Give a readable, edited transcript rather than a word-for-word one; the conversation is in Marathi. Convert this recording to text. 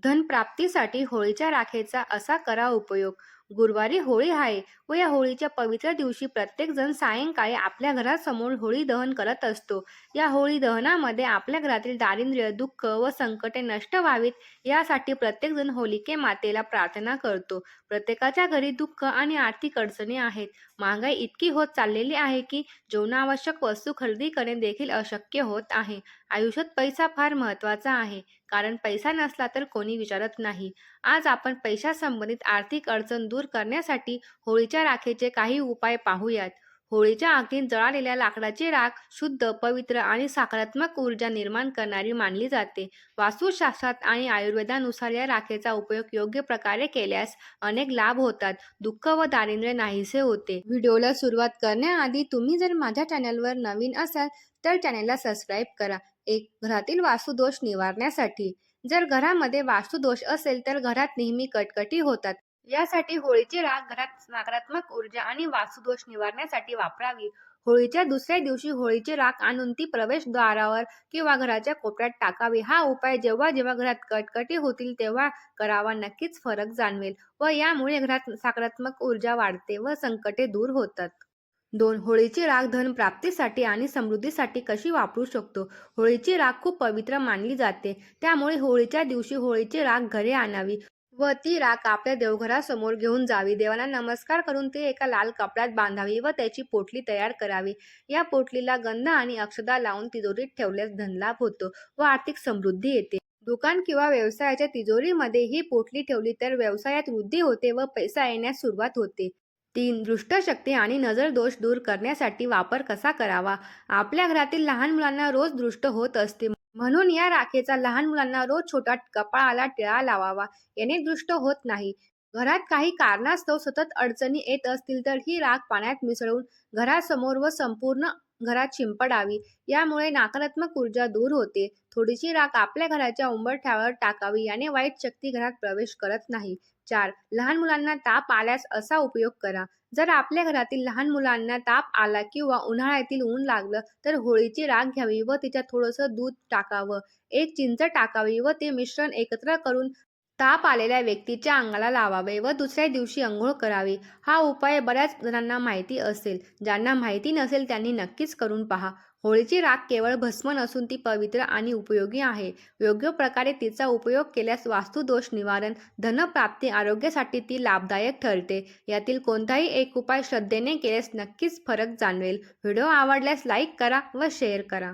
धनप्राप्तीसाठी होळीच्या राखेचा असा करा उपयोग. गुरुवारी होळी आहे व या होळीच्या पवित्र दिवशी प्रत्येकजण सायंकाळी आपल्या घरासमोर होळी दहन करत असतो. या होळी दहनामध्ये आपल्या घरातील दारिद्र्य, दुःख व संकटे नष्ट व्हावीत यासाठी प्रत्येकजण होलिके मातेला प्रार्थना करतो. प्रत्येकाच्या घरी दुःख आणि आर्थिक अडचणी आहेत. महागाई इतकी होत चाललेली आहे की जीवनावश्यक वस्तू खरेदी करणे देखील अशक्य होत आहे. आयुष्यात पैसा फार महत्त्वाचा आहे. कारण पैसा नसला तर कोणी विचारत नाही. आज आपण पैशासंबंधित आर्थिक अडचण दूर करण्यासाठी होळीच्या राखेचे काही उपाय पाहूयात. होळीच्या आगीत जळालेल्या लाकडाची राख शुद्ध, पवित्र आणि सकारात्मक ऊर्जा निर्माण करणारी मानली जाते. वास्तुशास्त्रात आणि आयुर्वेदानुसार या राखेचा उपयोग योग्य प्रकारे केल्यास अनेक लाभ होतात. दुःख व दारिद्र्य नाहीसे होते. व्हिडिओला सुरुवात करण्याआधी तुम्ही जर माझ्या चॅनलवर नवीन असाल तर चॅनलला सबस्क्राईब करा. घरातील वास्तुदोष निवारण्यासाठी. जर घरामध्ये वास्तुदोष असेल तर घरात नेहमी कटकटी होतात. यासाठी होळीची राख घरात नकारात्मक ऊर्जा आणि वास्तुदोष निवारण्यासाठी वापरावी. होळीच्या दुसऱ्या दिवशी होळीची राख आणून ती प्रवेशद्वारावर किंवा घराच्या कोपऱ्यात टाकावी. हा उपाय जेव्हा जेव्हा घरात कटकटी होतील तेव्हा करावा. नक्कीच फरक जाणवेल व यामुळे घरात सकारात्मक ऊर्जा वाढते व संकटे दूर होतात. 2. होळीची राख धनप्राप्तीसाठी आणि समृद्धीसाठी कशी वापरू शकतो? होळीची राख खूप पवित्र मानली जाते. त्यामुळे होळीच्या दिवशी होळीची राख घरी आणावी व ती राख आपल्या देवघरासमोर घेऊन जावी. देवांना नमस्कार करून ती एका लाल कपड्यात बांधावी व त्याची पोटली तयार करावी. या पोटलीला गंध आणि अक्षता लावून तिजोरीत ठेवल्यास धनलाभ होतो व आर्थिक समृद्धी येते. दुकान किंवा व्यवसायाच्या तिजोरीमध्ये ही पोटली ठेवली तर व्यवसायात वृद्धी होते व पैसा येण्यास सुरुवात होते. 3. दृष्टशक्ती आणि नजर दोष दूर करण्यासाठी वापर कसा करावा? आपल्या घरातील लहान मुलांना रोज दृष्ट होत असते. म्हणून या राखेचा लहान मुलांना रोज छोटा कपाळाला टिळा लावावा. याने दृष्ट होत नाही. घरात काही कारणास्तव सतत अडचणी येत असतील तर ही राख पाण्यात मिसळून घरासमोर व संपूर्ण घरात शिंपडावी. यामुळे नकारात्मक ऊर्जा दूर होते. थोडीशी राख आपल्या घराच्या उंबरठ्यावर टाकावी. याने वाईट शक्ती घरात प्रवेश करत नाही. 4. लहान मुलांना ताप आल्यास असा उपयोग करा. जर आपल्या घरातील लहान मुलांना ताप आला किंवा उन्हाळ्यातील ऊन लागलं तर होळीची राख घ्यावी व तिच्यात थोडंसं दूध टाकावं, एक चिंच टाकावी व ते मिश्रण एकत्र करून ताप आलेल्या व्यक्तीच्या अंगाला लावावे व दुसऱ्या दिवशी अंघोळ करावी. हा उपाय बऱ्याच जणांना माहिती असेल. ज्यांना माहिती नसेल त्यांनी नक्कीच करून पहा. होळीची राख केवळ भस्म नसून ती पवित्र आणि उपयोगी आहे. योग्य प्रकारे तिचा उपयोग केल्यास वास्तुदोष निवारण, धनप्राप्ती, आरोग्यासाठी ती लाभदायक ठरते. यातील कोणताही एक उपाय श्रद्धेने केल्यास नक्कीच फरक जाणवेल. व्हिडिओ आवडल्यास लाईक करा व शेअर करा.